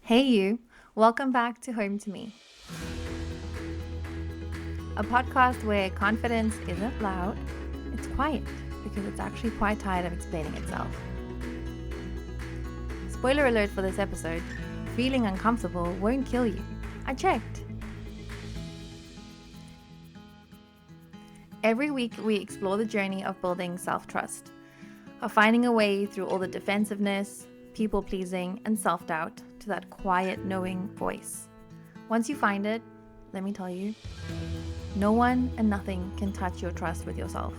Hey you, welcome back to Home to Me, a podcast where confidence isn't loud, it's quiet because it's actually quite tired of explaining itself. Spoiler alert for this episode, feeling uncomfortable won't kill you. I checked. Every week we explore the journey of building self-trust, of finding a way through all the defensiveness, people-pleasing, and self-doubt to that quiet knowing voice. Once you find it, let me tell you, no one and nothing can touch your trust with yourself.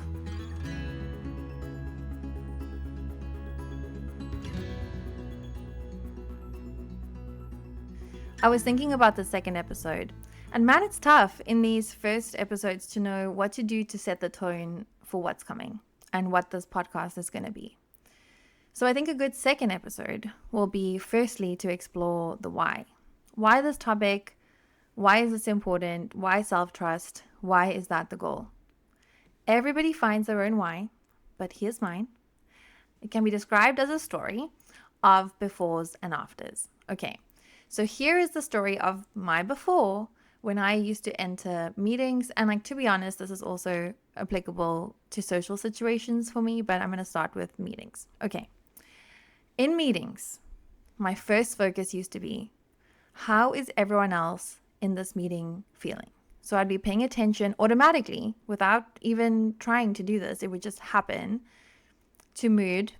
I was thinking about the second episode, and man, it's tough in these first episodes to know what to do to set the tone for what's coming and what this podcast is going to be. So I think a good second episode will be firstly to explore the why. Why this topic? Why is this important? Why self-trust? Why is that the goal? Everybody finds their own why, but here's mine. It can be described as a story of befores and afters. Okay, so here is the story of my before when I used to enter meetings. And to be honest, this is also applicable to social situations for me, but I'm going to start with meetings. Okay. In meetings, my first focus used to be, how is everyone else in this meeting feeling? So I'd be paying attention automatically without even trying to do this. It would just happen to mood,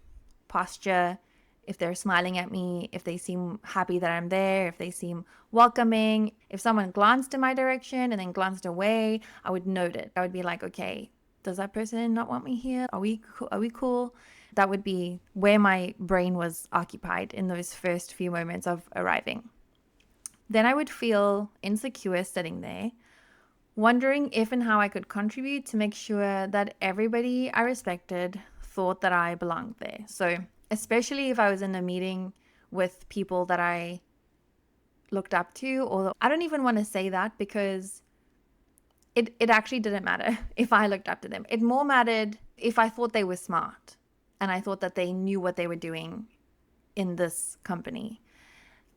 posture, if they're smiling at me, if they seem happy that I'm there, if they seem welcoming. If someone glanced in my direction and then glanced away, I would note it. I would be like, okay, does that person not want me here? Are we cool? That would be where my brain was occupied in those first few moments of arriving. Then I would feel insecure sitting there, wondering if and how I could contribute to make sure that everybody I respected thought that I belonged there. So especially if I was in a meeting with people that I looked up to, or I don't even want to say that because it actually didn't matter if I looked up to them. It more mattered if I thought they were smart and I thought that they knew what they were doing in this company.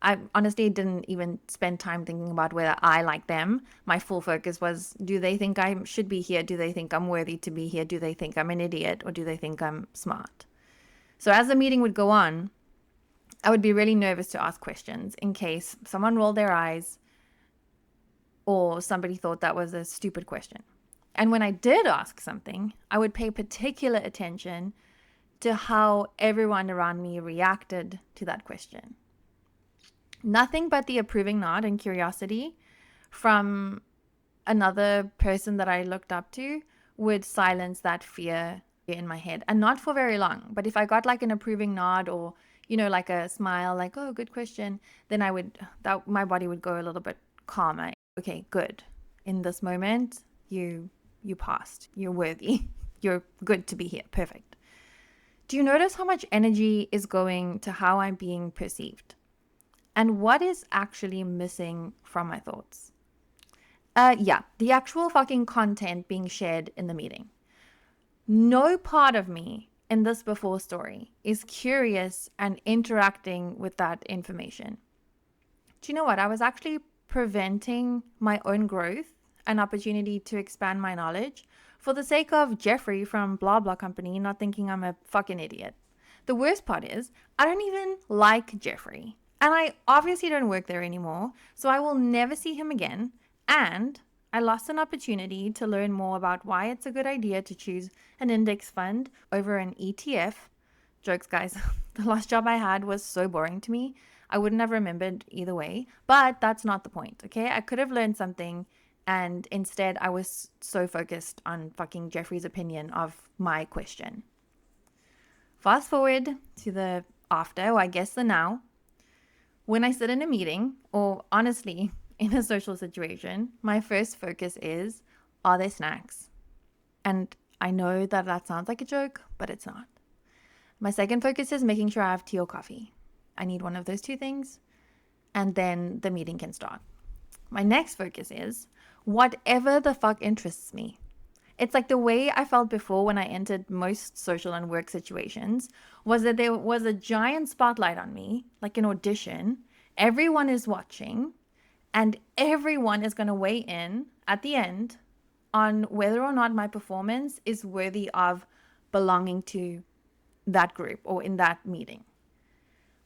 I honestly didn't even spend time thinking about whether I like them. My full focus was, do they think I should be here? Do they think I'm worthy to be here? Do they think I'm an idiot? Or do they think I'm smart? So as the meeting would go on, I would be really nervous to ask questions in case someone rolled their eyes or somebody thought that was a stupid question. And when I did ask something, I would pay particular attention to how everyone around me reacted to that question. Nothing but the approving nod and curiosity from another person that I looked up to would silence that fear in my head. And not for very long. But if I got like an approving nod or, like a smile, like, oh, good question, then my body would go a little bit calmer. Okay, good. In this moment, you passed. You're worthy. You're good to be here. Perfect. Do you notice how much energy is going to how I'm being perceived? And what is actually missing from my thoughts? The actual fucking content being shared in the meeting. No part of me in this before story is curious and interacting with that information. Do you know what? I was actually preventing my own growth and opportunity to expand my knowledge for the sake of Jeffrey from blah blah company not thinking I'm a fucking idiot. The worst part is I don't even like Jeffrey, and I obviously don't work there anymore, so I will never see him again, and I lost an opportunity to learn more about why it's a good idea to choose an index fund over an ETF. Jokes, guys. The last job I had was so boring to me. I wouldn't have remembered either way, but that's not the point, okay? I could have learned something, and instead I was so focused on fucking Jeffrey's opinion of my question. Fast forward to the after, or I guess the now. When I sit in a meeting, or honestly, in a social situation, my first focus is, are there snacks? And I know that sounds like a joke, but it's not. My second focus is making sure I have tea or coffee. I need one of those two things, and then the meeting can start. My next focus is whatever the fuck interests me. It's like the way I felt before when I entered most social and work situations was that there was a giant spotlight on me, like an audition, everyone is watching and everyone is going to weigh in at the end on whether or not my performance is worthy of belonging to that group or in that meeting.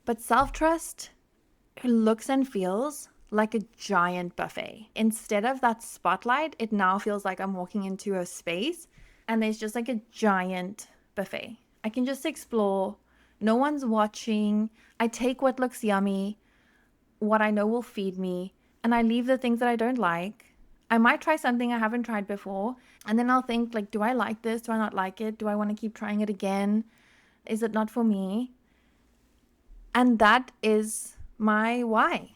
But self-trust looks and feels like a giant buffet. Instead of that spotlight, it now feels like I'm walking into a space and there's just like a giant buffet. I can just explore. No one's watching. I take what looks yummy, what I know will feed me, and I leave the things that I don't like. I might try something I haven't tried before, and then I'll think like, do I like this? Do I not like it? Do I want to keep trying it again? Is it not for me? And that is my why.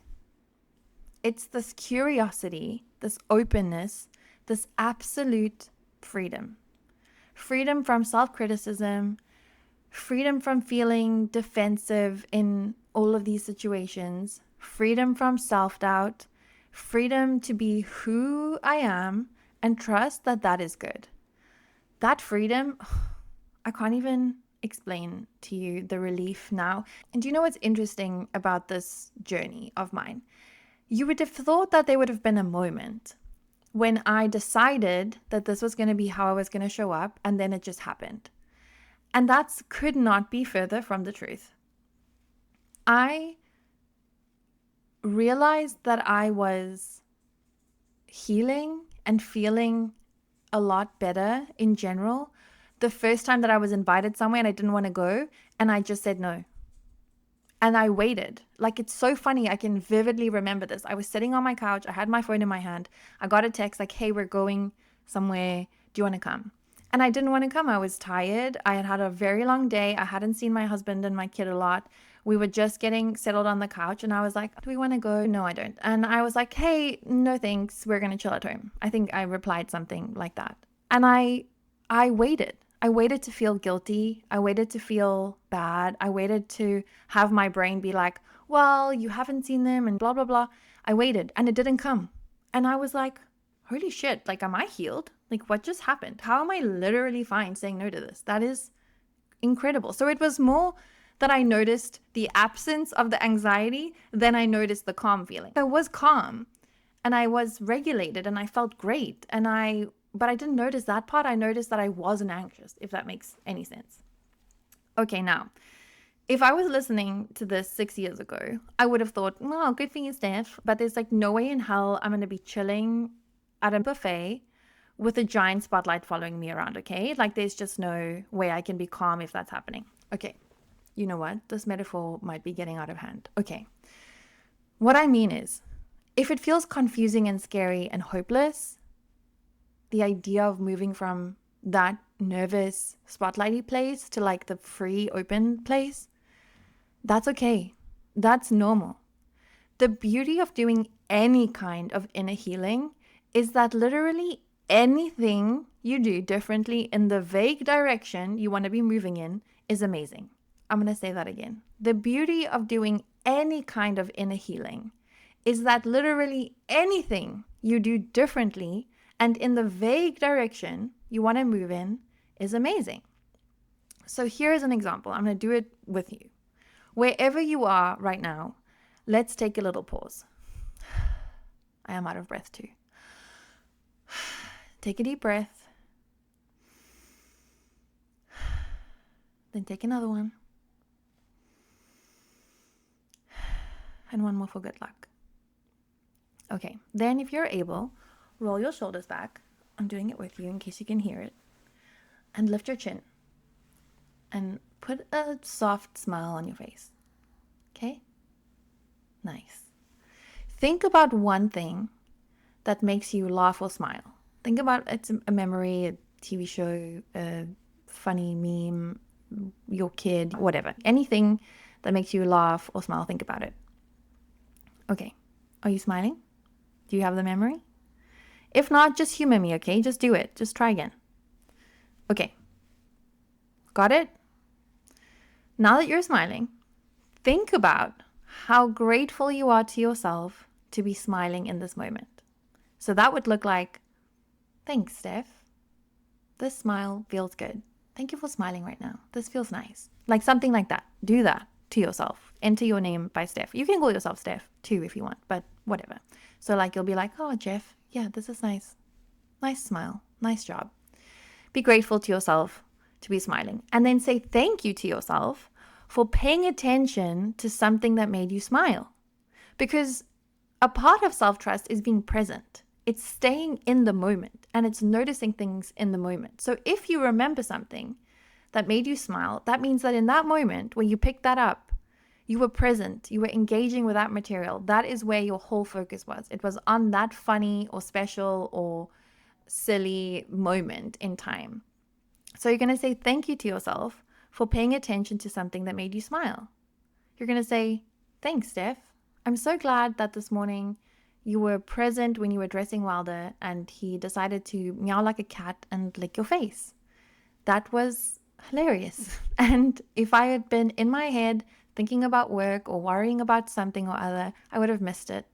It's this curiosity, this openness, this absolute freedom. Freedom from self-criticism, freedom from feeling defensive in all of these situations, freedom from self-doubt, freedom to be who I am and trust that that is good. That freedom, I can't even explain to you the relief now. And do you know what's interesting about this journey of mine? You would have thought that there would have been a moment when I decided that this was going to be how I was going to show up, and then it just happened. And that could not be further from the truth. I realized that I was healing and feeling a lot better in general the first time that I was invited somewhere and I didn't want to go, and I just said no. And I waited. Like, it's so funny. I can vividly remember this. I was sitting on my couch. I had my phone in my hand. I got a text like, hey, we're going somewhere. Do you want to come? And I didn't want to come. I was tired. I had had a very long day. I hadn't seen my husband and my kid a lot. We were just getting settled on the couch. And I was like, do we want to go? No, I don't. And I was like, hey, no thanks. We're going to chill at home. I think I replied something like that. And I waited. I waited to feel guilty. I waited to feel bad. I waited to have my brain be like, well, you haven't seen them and blah, blah, blah. I waited and it didn't come. And I was like, holy shit, like, am I healed? Like, what just happened? How am I literally fine saying no to this? That is incredible. So it was more that I noticed the absence of the anxiety than I noticed the calm feeling. I was calm and I was regulated and I felt great. But I didn't notice that part. I noticed that I wasn't anxious, if that makes any sense. Okay, now, if I was listening to this 6 years ago, I would have thought, well, good for you, Steph. But there's like no way in hell I'm going to be chilling at a buffet with a giant spotlight following me around, okay? Like, there's just no way I can be calm if that's happening. Okay, you know what? This metaphor might be getting out of hand. Okay, what I mean is, if it feels confusing and scary and hopeless, the idea of moving from that nervous spotlighty place to like the free open place, that's okay. That's normal. The beauty of doing any kind of inner healing is that literally anything you do differently in the vague direction you want to be moving in is amazing. I'm going to say that again. The beauty of doing any kind of inner healing is that literally anything you do differently and in the vague direction you want to move in is amazing. So here's an example. I'm going to do it with you. Wherever you are right now, let's take a little pause. I am out of breath too. Take a deep breath. Then take another one. And one more for good luck. Okay, then if you're able, roll your shoulders back. I'm doing it with you in case you can hear it. And lift your chin. And put a soft smile on your face. Okay? Nice. Think about one thing that makes you laugh or smile. Think about it's a memory, a TV show, a funny meme, your kid, whatever. Anything that makes you laugh or smile, think about it. Okay. Are you smiling? Do you have the memory? If not, just humor me, okay? Just do it. Just try again. Okay. Got it? Now that you're smiling, think about how grateful you are to yourself to be smiling in this moment. So that would look like, thanks, Steph. This smile feels good. Thank you for smiling right now. This feels nice. Like something like that. Do that to yourself. Enter your name by Steph. You can call yourself Steph too if you want, but whatever. So like you'll be like, oh, Jeff, yeah, this is nice. Nice smile. Nice job. Be grateful to yourself to be smiling. And then say thank you to yourself for paying attention to something that made you smile. Because a part of self-trust is being present. It's staying in the moment and it's noticing things in the moment. So if you remember something that made you smile, that means that in that moment when you picked that up, you were present, you were engaging with that material. That is where your whole focus was. It was on that funny or special or silly moment in time. So you're going to say thank you to yourself for paying attention to something that made you smile. You're going to say, thanks, Steph. I'm so glad that this morning you were present when you were dressing Wilder and he decided to meow like a cat and lick your face. That was hilarious. And if I had been in my head thinking about work or worrying about something or other, I would have missed it.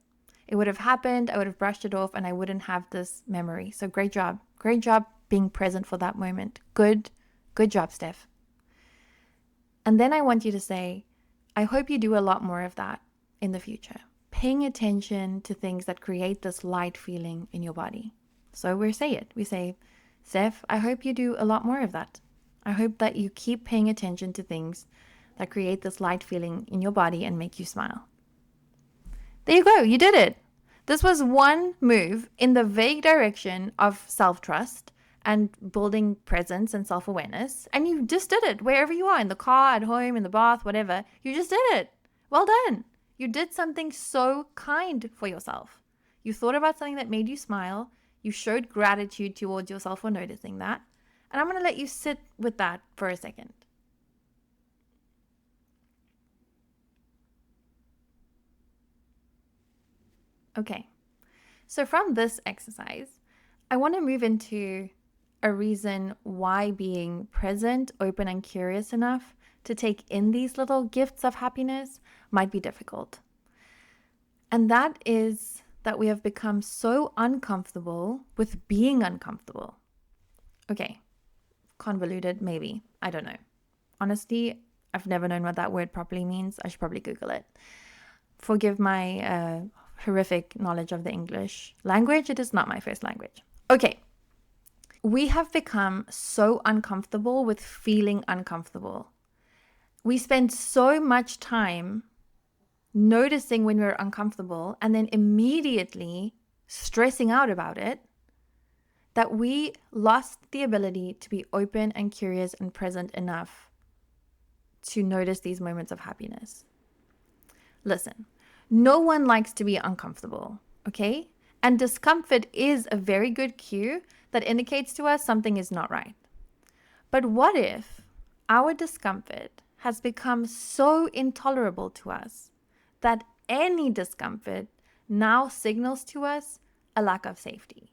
It would have happened, I would have brushed it off, and I wouldn't have this memory. So great job. Great job being present for that moment. Good job, Steph. And then I want you to say, I hope you do a lot more of that in the future. Paying attention to things that create this light feeling in your body. So we say it. We say, Steph, I hope you do a lot more of that. I hope that you keep paying attention to things that create this light feeling in your body and make you smile. There you go. You did it. This was one move in the vague direction of self-trust and building presence and self-awareness. And you just did it wherever you are, in the car, at home, in the bath, whatever. You just did it. Well done. You did something so kind for yourself. You thought about something that made you smile. You showed gratitude towards yourself for noticing that. And I'm going to let you sit with that for a second. Okay, so from this exercise, I want to move into a reason why being present, open, and curious enough to take in these little gifts of happiness might be difficult. And that is that we have become so uncomfortable with being uncomfortable. Okay, convoluted, maybe. I don't know. Honestly, I've never known what that word properly means. I should probably Google it. Forgive my horrific knowledge of the English language. It is not my first language. Okay. We have become so uncomfortable with feeling uncomfortable. We spend so much time noticing when we're uncomfortable and then immediately stressing out about it that we lost the ability to be open and curious and present enough to notice these moments of happiness. Listen, no one likes to be uncomfortable, okay? And discomfort is a very good cue that indicates to us something is not right. But what if our discomfort has become so intolerable to us that any discomfort now signals to us a lack of safety?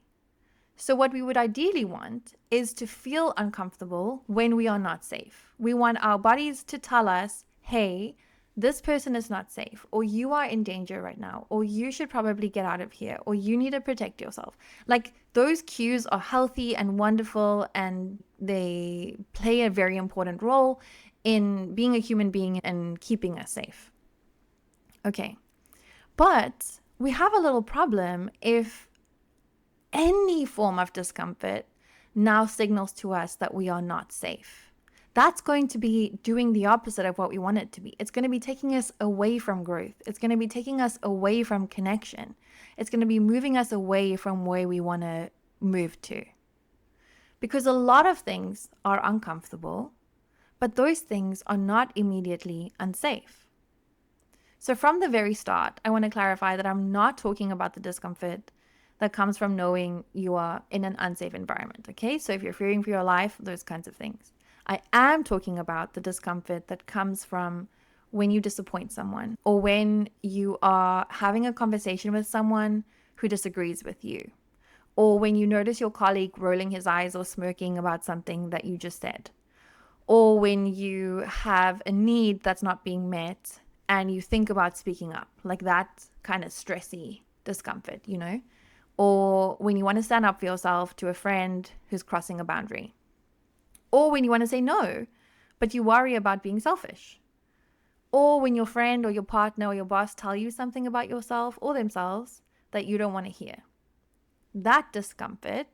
So what we would ideally want is to feel uncomfortable when we are not safe. We want our bodies to tell us, hey, this person is not safe, or you are in danger right now, or you should probably get out of here, or you need to protect yourself. Like, those cues are healthy and wonderful, and they play a very important role in being a human being and keeping us safe. Okay, but we have a little problem if any form of discomfort now signals to us that we are not safe. That's going to be doing the opposite of what we want it to be. It's going to be taking us away from growth. It's going to be taking us away from connection. It's going to be moving us away from where we want to move to. Because a lot of things are uncomfortable, but those things are not immediately unsafe. So from the very start, I want to clarify that I'm not talking about the discomfort that comes from knowing you are in an unsafe environment, okay? So if you're fearing for your life, those kinds of things. I am talking about the discomfort that comes from when you disappoint someone, or when you are having a conversation with someone who disagrees with you, or when you notice your colleague rolling his eyes or smirking about something that you just said, or when you have a need that's not being met and you think about speaking up, like that kind of stressy discomfort, you know, or when you want to stand up for yourself to a friend who's crossing a boundary. Or when you want to say no, but you worry about being selfish. or when your friend or your partner or your boss tell you something about yourself or themselves that you don't want to hear. That discomfort,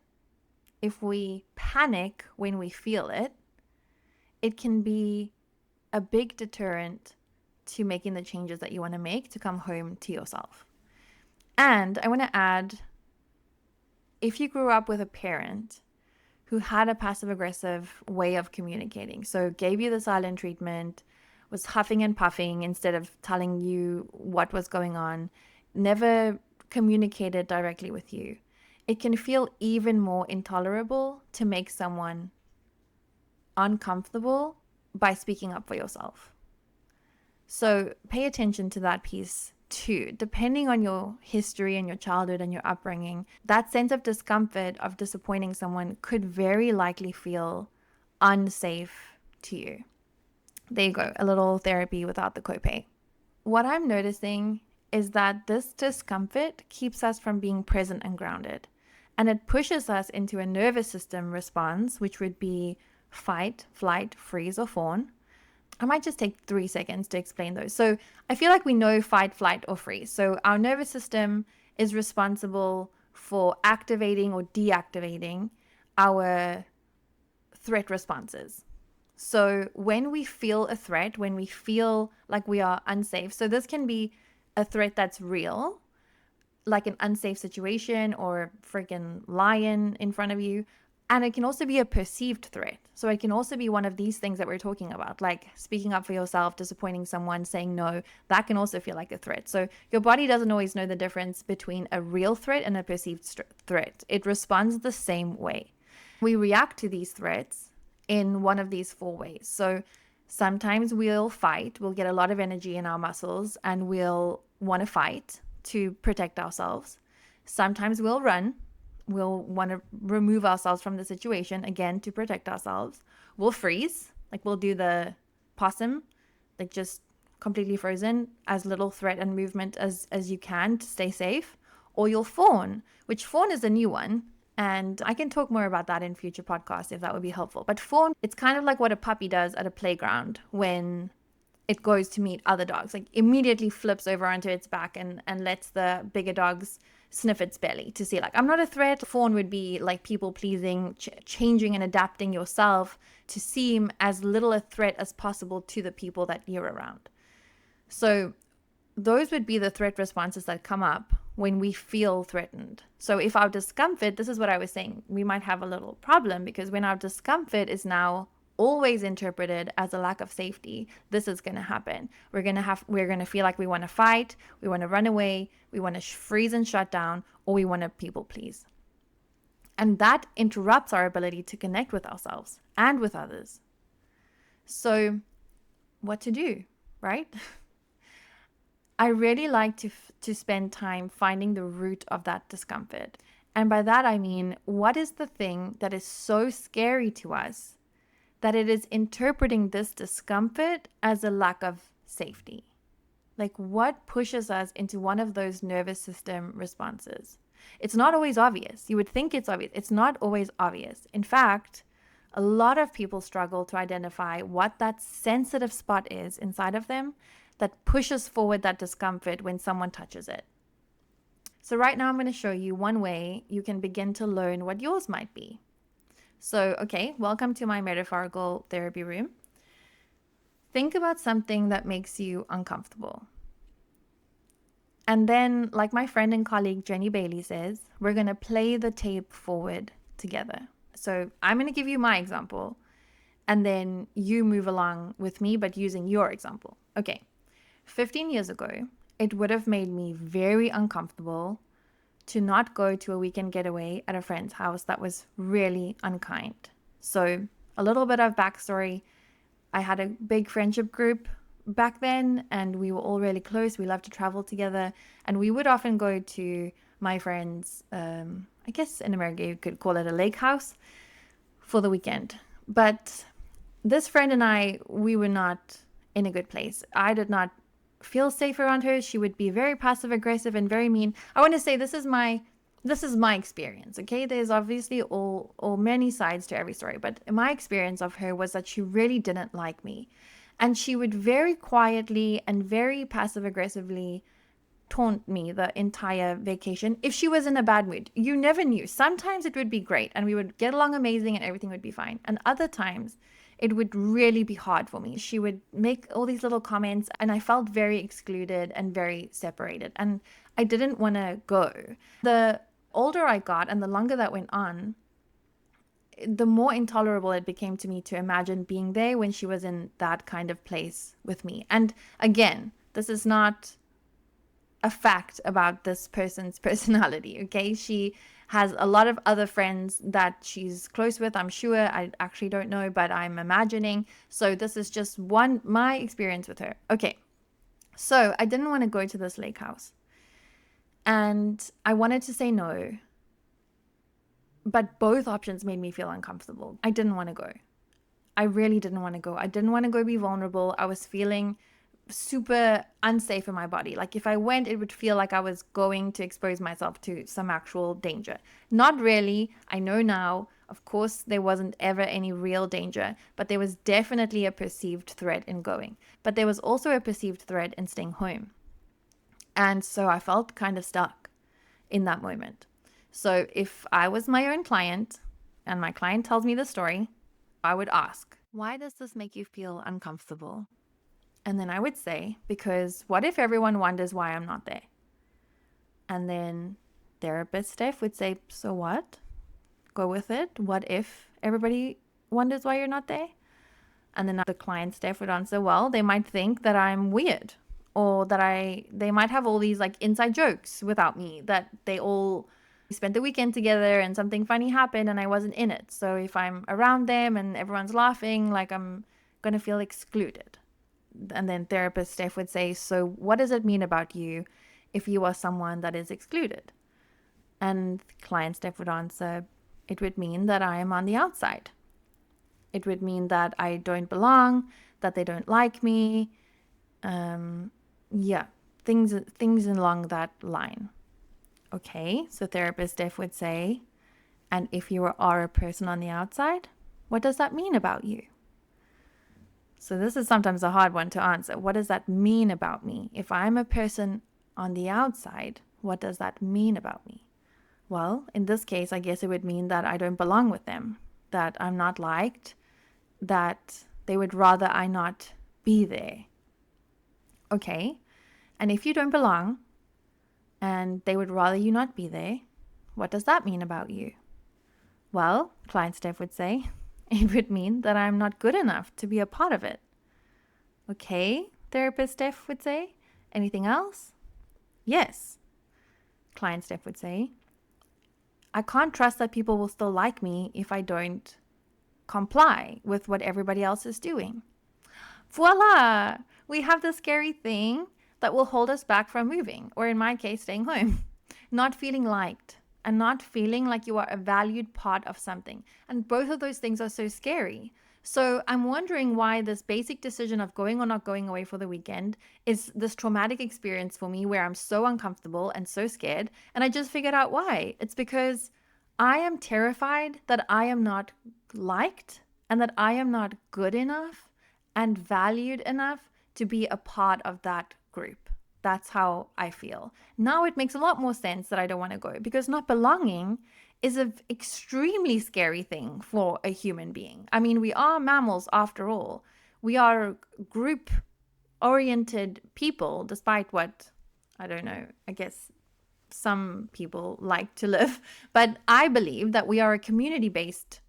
if we panic when we feel it, it can be a big deterrent to making the changes that you want to make to come home to yourself. And I want to add, if you grew up with a parent who had a passive aggressive way of communicating, so gave you the silent treatment, was huffing and puffing instead of telling you what was going on, never communicated directly with you, it can feel even more intolerable to make someone uncomfortable by speaking up for yourself. So pay attention to that piece too. Depending on your history and your childhood and your upbringing, that sense of discomfort of disappointing someone could very likely feel unsafe to you. There you go, a little therapy without the copay. What I'm noticing is that this discomfort keeps us from being present and grounded. And it pushes us into a nervous system response, which would be fight, flight, freeze, or fawn. I might just take 3 seconds to explain those. So I feel like we know fight, flight, or freeze. So our nervous system is responsible for activating or deactivating our threat responses. So when we feel a threat, when we feel like we are unsafe, so this can be a threat that's real, like an unsafe situation or a freaking lion in front of you. And it can also be a perceived threat. So it can also be one of these things that we're talking about, like speaking up for yourself, disappointing someone, saying no. That can also feel like a threat. So your body doesn't always know the difference between a real threat and a perceived threat. It responds the same way. We react to these threats in one of these 4 ways. So sometimes we'll fight, we'll get a lot of energy in our muscles and we'll want to fight to protect ourselves. Sometimes we'll run. We'll want to remove ourselves from the situation, again, to protect ourselves. We'll freeze, like we'll do the possum, like just completely frozen, as little threat and movement as you can to stay safe. Or you'll fawn, which fawn is a new one. And I can talk more about that in future podcasts if that would be helpful. But fawn, it's kind of like what a puppy does at a playground when it goes to meet other dogs, like immediately flips over onto its back and lets the bigger dogs sniff its belly to see, like, I'm not a threat. Fawn would be like people pleasing, changing and adapting yourself to seem as little a threat as possible to the people that you're around. So those would be the threat responses that come up when we feel threatened. So if our discomfort, this is what I was saying, we might have a little problem because when our discomfort is now always interpreted as a lack of safety, this is going to happen. We're going to feel like we want to fight, we want to run away, we want to freeze and shut down, or we want to people please. And that interrupts our ability to connect with ourselves and with others. So what to do, right? I really like to spend time finding the root of that discomfort. And by that, I mean, what is the thing that is so scary to us that it is interpreting this discomfort as a lack of safety? Like, what pushes us into one of those nervous system responses? It's not always obvious. You would think it's obvious. It's not always obvious. In fact, a lot of people struggle to identify what that sensitive spot is inside of them that pushes forward that discomfort when someone touches it. So right now I'm going to show you one way you can begin to learn what yours might be. So, okay, welcome to my metaphorical therapy room. Think about something that makes you uncomfortable. And then, like my friend and colleague Jenny Bailey says, we're going to play the tape forward together. So I'm going to give you my example, and then you move along with me, but using your example. Okay, 15 years ago, it would have made me very uncomfortable to not go to a weekend getaway at a friend's house that was really unkind. So a little bit of backstory. I had a big friendship group back then and we were all really close. We loved to travel together and we would often go to my friend's, I guess in America you could call it a lake house for the weekend. But this friend and I, we were not in a good place. I did not feel safe around her. She would be very passive aggressive and very mean. I want to say this is my experience, okay? There's obviously all many sides to every story, but my experience of her was that she really didn't like me. And she would very quietly and very passive aggressively taunt me the entire vacation if she was in a bad mood. You never knew. Sometimes it would be great and we would get along amazing and everything would be fine. And other times it would really be hard for me. She would make all these little comments and I felt very excluded and very separated. And I didn't want to go. The older I got and the longer that went on, the more intolerable it became to me to imagine being there when she was in that kind of place with me. And again, this is not a fact about this person's personality, okay? She has a lot of other friends that she's close with, I'm sure. I actually don't know, but I'm imagining. So this is just my experience with her. Okay, so I didn't want to go to this lake house. And I wanted to say no, but both options made me feel uncomfortable. I didn't want to go. I really didn't want to go. I didn't want to go be vulnerable. I was feeling super unsafe in my body. Like if I went, it would feel like I was going to expose myself to some actual danger. Not really. I know now, of course, there wasn't ever any real danger, but there was definitely a perceived threat in going. But there was also a perceived threat in staying home. And so I felt kind of stuck in that moment. So if I was my own client and my client tells me the story, I would ask, why does this make you feel uncomfortable? And then I would say, because what if everyone wonders why I'm not there? And then therapist Steph would say, so what? Go with it. What if everybody wonders why you're not there? And then the client Steph would answer, well, they might think that I'm weird, or that they might have all these like inside jokes without me, that they all spent the weekend together and something funny happened and I wasn't in it. So if I'm around them and everyone's laughing, like I'm going to feel excluded. And then therapist Steph would say, so what does it mean about you if you are someone that is excluded? And client Steph would answer, it would mean that I am on the outside. It would mean that I don't belong, that they don't like me. Things along that line. Okay, so therapist Steph would say, and if you are a person on the outside, what does that mean about you? So this is sometimes a hard one to answer. What does that mean about me? If I'm a person on the outside, what does that mean about me? Well, in this case, I guess it would mean that I don't belong with them, that I'm not liked, that they would rather I not be there. Okay, and if you don't belong and they would rather you not be there, what does that mean about you? Well, client Steph would say, it would mean that I'm not good enough to be a part of it. Okay, therapist Steph would say. Anything else? Yes. Client Steph would say, I can't trust that people will still like me if I don't comply with what everybody else is doing. Voila! We have the scary thing that will hold us back from moving, or in my case, staying home. Not feeling liked and not feeling like you are a valued part of something. And both of those things are so scary. So I'm wondering why this basic decision of going or not going away for the weekend is this traumatic experience for me where I'm so uncomfortable and so scared. And I just figured out why. It's because I am terrified that I am not liked and that I am not good enough and valued enough to be a part of that group. That's how I feel. Now it makes a lot more sense that I don't want to go, because not belonging is an extremely scary thing for a human being. I mean, we are mammals after all. We are group-oriented people, despite what, I don't know, I guess some people like to live. But I believe that we are a community-based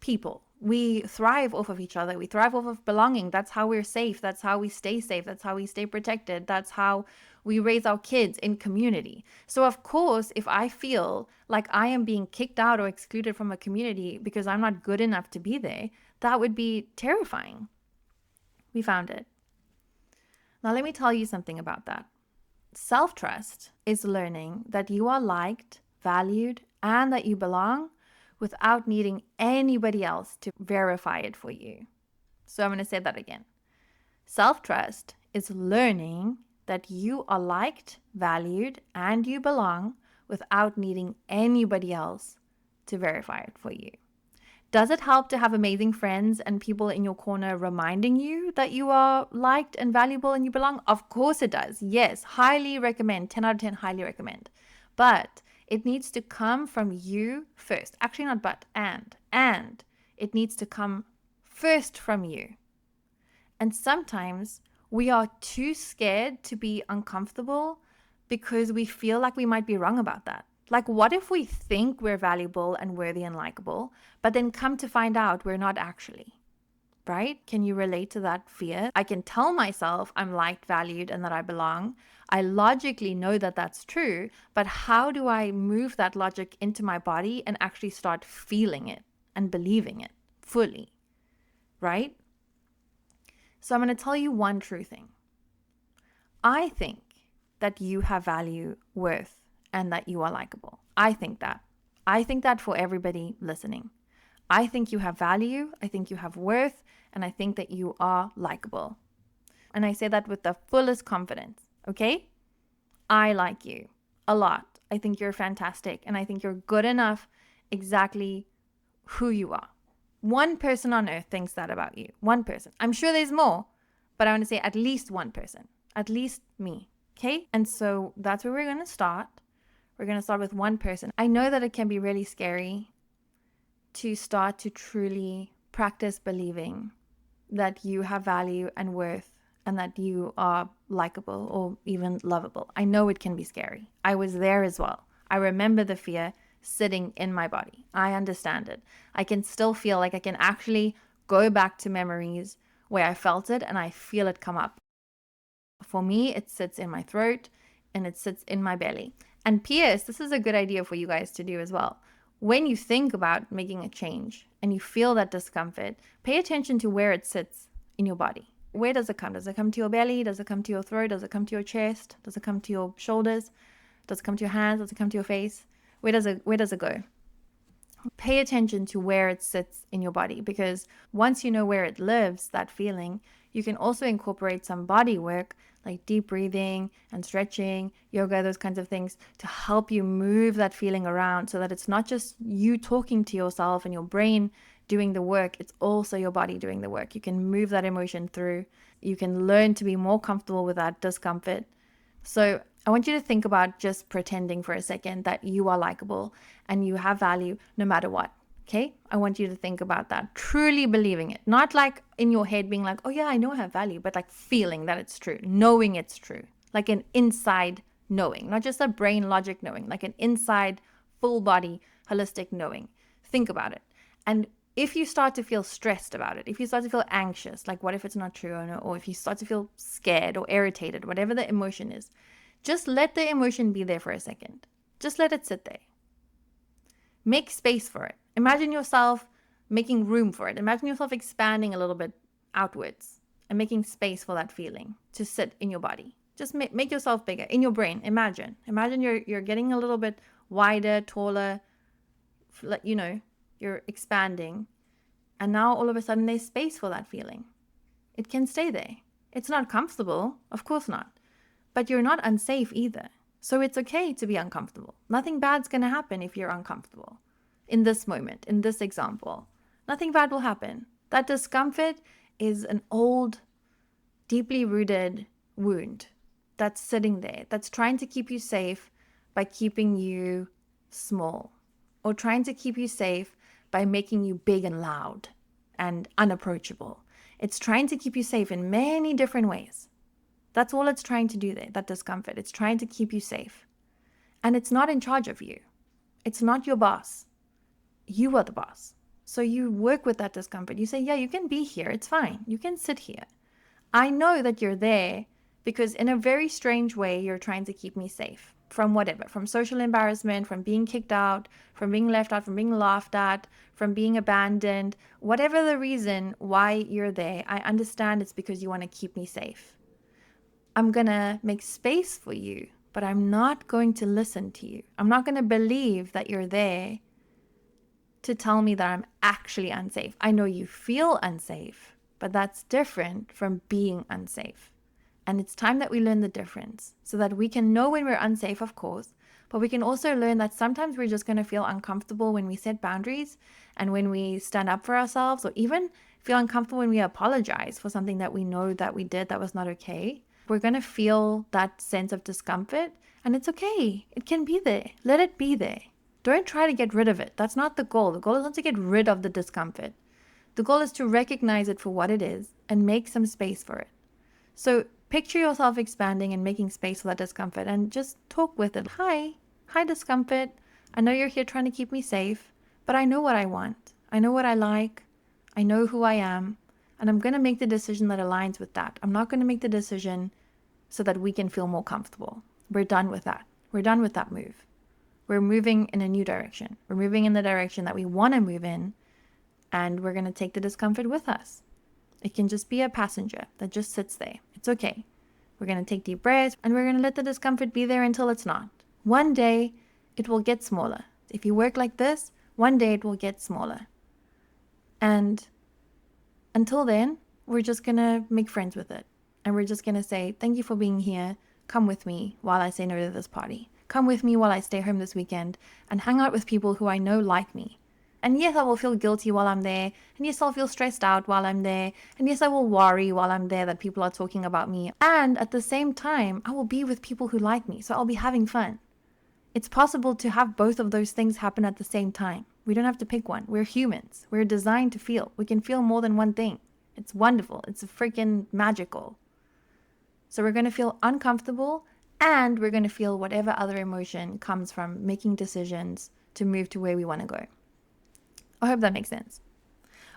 people. We thrive off of each other. We thrive off of belonging. That's how we're safe. That's how we stay safe. That's how we stay protected. That's how we raise our kids in community. So of course, if I feel like I am being kicked out or excluded from a community because I'm not good enough to be there, that would be terrifying. We found it. Now let me tell you something about that. Self-trust is learning that you are liked, valued, and that you belong without needing anybody else to verify it for you. So I'm going to say that again. Self-trust is learning that you are liked, valued, and you belong without needing anybody else to verify it for you. Does it help to have amazing friends and people in your corner reminding you that you are liked and valuable and you belong? Of course it does. Yes, highly recommend. 10 out of 10, highly recommend. But it needs to come from you first. Actually, not but, and. It needs to come first from you. And sometimes we are too scared to be uncomfortable because we feel like we might be wrong about that. Like, what if we think we're valuable and worthy and likable, but then come to find out we're not actually, right? Can you relate to that fear? I can tell myself I'm liked, valued, and that I belong. I logically know that that's true, but how do I move that logic into my body and actually start feeling it and believing it fully, right? So I'm going to tell you one true thing. I think that you have value, worth, and that you are likable. I think that. I think that for everybody listening. I think you have value, I think you have worth, and I think that you are likable. And I say that with the fullest confidence, okay? I like you a lot. I think you're fantastic, and I think you're good enough exactly who you are. One person on earth thinks that about you. One person. I'm sure there's more, but I want to say at least one person. At least me, okay? And so that's where we're going to start. We're going to start with one person. I know that it can be really scary to start to truly practice believing that you have value and worth and that you are likable or even lovable. I know it can be scary. I was there as well. I remember the fear sitting in my body. I understand it. I can still feel like I can actually go back to memories where I felt it and I feel it come up. For me, it sits in my throat and it sits in my belly. And P.S., this is a good idea for you guys to do as well. When you think about making a change and you feel that discomfort, pay attention to where it sits in your body. Where does it come? Does it come to your belly? Does it come to your throat? Does it come to your chest? Does it come to your shoulders? Does it come to your hands? Does it come to your face? Where does it go? Pay attention to where it sits in your body, because once you know where it lives, that feeling, you can also incorporate some body work like deep breathing and stretching, yoga, those kinds of things to help you move that feeling around so that it's not just you talking to yourself and your brain doing the work, it's also your body doing the work. You can move that emotion through. You can learn to be more comfortable with that discomfort. So I want you to think about just pretending for a second that you are likable and you have value no matter what. Okay? I want you to think about that, truly believing it, not like in your head being like, oh yeah, I know I have value, but like feeling that it's true, knowing it's true, like an inside knowing, not just a brain logic knowing, like an inside full body holistic knowing. Think about it. And if you start to feel stressed about it, if you start to feel anxious, like what if it's not true, or if you start to feel scared or irritated, whatever the emotion is, just let the emotion be there for a second. Just let it sit there. Make space for it. Imagine yourself making room for it. Imagine yourself expanding a little bit outwards and making space for that feeling to sit in your body. Just make yourself bigger in your brain. Imagine you're getting a little bit wider, taller, you're expanding. And now all of a sudden there's space for that feeling. It can stay there. It's not comfortable, of course not. But you're not unsafe either. So it's okay to be uncomfortable. Nothing bad's going to happen if you're uncomfortable. In this moment, in this example, nothing bad will happen. That discomfort is an old, deeply rooted wound that's sitting there, that's trying to keep you safe by keeping you small, or trying to keep you safe by making you big and loud and unapproachable. It's trying to keep you safe in many different ways. That's all it's trying to do there, that discomfort. It's trying to keep you safe. And it's not in charge of you. It's not your boss. You are the boss. So you work with that discomfort. You say, yeah, you can be here. It's fine. You can sit here. I know that you're there because in a very strange way, you're trying to keep me safe from whatever, from social embarrassment, from being kicked out, from being left out, from being laughed at, from being abandoned. Whatever the reason why you're there, I understand it's because you want to keep me safe. I'm going to make space for you, but I'm not going to listen to you. I'm not going to believe that you're there to tell me that I'm actually unsafe. I know you feel unsafe, but that's different from being unsafe. And it's time that we learn the difference so that we can know when we're unsafe, of course, But we can also learn that sometimes we're just going to feel uncomfortable when we set boundaries and when we stand up for ourselves, or even feel uncomfortable when we apologize for something that we know that we did that was not okay. We're going to feel that sense of discomfort, and it's okay. It can be there. Let it be there. Don't try to get rid of it. That's not the goal. The goal is not to get rid of the discomfort. The goal is to recognize it for what it is and make some space for it. So picture yourself expanding and making space for that discomfort, and just talk with it. Hi discomfort. I know you're here trying to keep me safe, but I know what I want. I know what I like. I know who I am, and I'm going to make the decision that aligns with that. I'm not going to make the decision so that we can feel more comfortable. We're done with that. We're done with that move. We're moving in a new direction. We're moving in the direction that we want to move in, and we're going to take the discomfort with us. It can just be a passenger that just sits there. It's okay. We're going to take deep breaths, and we're going to let the discomfort be there until it's not. One day, it will get smaller. If you work like this, one day it will get smaller. And until then, we're just going to make friends with it. And we're just going to say, thank you for being here. Come with me while I say no to this party. Come with me while I stay home this weekend and hang out with people who I know like me. And yes, I will feel guilty while I'm there. And yes, I'll feel stressed out while I'm there. And yes, I will worry while I'm there that people are talking about me. And at the same time, I will be with people who like me. So I'll be having fun. It's possible to have both of those things happen at the same time. We don't have to pick one. We're humans. We're designed to feel. We can feel more than one thing. It's wonderful. It's freaking magical. So we're going to feel uncomfortable, and we're going to feel whatever other emotion comes from making decisions to move to where we want to go. I hope that makes sense.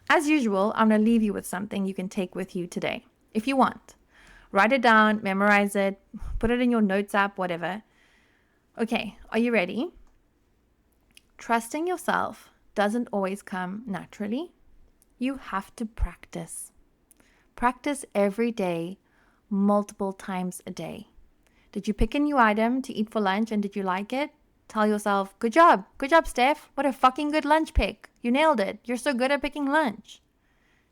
As usual, I'm going to leave you with something you can take with you today, if you want. Write it down, memorize it, put it in your notes app, whatever. Okay, are you ready? Trusting yourself doesn't always come naturally. You have to practice. Practice every day, multiple times a day. Did you pick a new item to eat for lunch and did you like it? Tell yourself, good job, Steph. What a fucking good lunch pick. You nailed it. You're so good at picking lunch.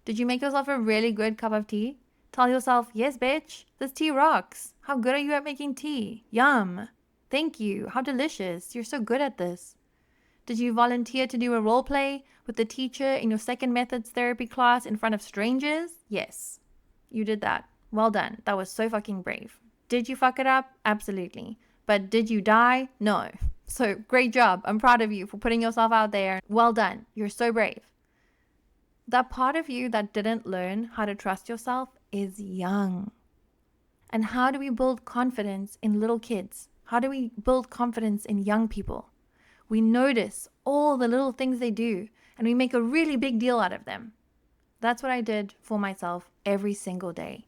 Did you make yourself a really good cup of tea? Tell yourself, yes, bitch, this tea rocks. How good are you at making tea? Yum. Thank you. How delicious. You're so good at this. Did you volunteer to do a role play with the teacher in your second methods therapy class in front of strangers? Yes, you did that. Well done. That was so fucking brave. Did you fuck it up? Absolutely. But did you die? No. So great job. I'm proud of you for putting yourself out there. Well done. You're so brave. That part of you that didn't learn how to trust yourself is young. And how do we build confidence in little kids? How do we build confidence in young people? We notice all the little things they do and we make a really big deal out of them. That's what I did for myself every single day.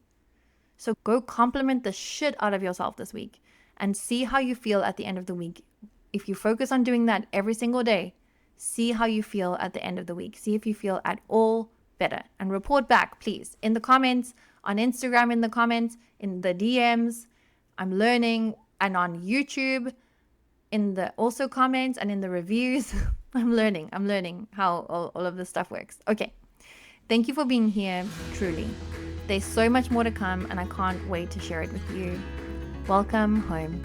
So go compliment the shit out of yourself this week and see how you feel at the end of the week. If you focus on doing that every single day, see how you feel at the end of the week. See if you feel at all better and report back, please, in the comments, on Instagram, in the comments, in the DMs. I'm learning, and on YouTube, in the also comments and in the reviews. I'm learning how all of this stuff works. Okay. Thank you for being here, truly. There's so much more to come and I can't wait to share it with you. Welcome home.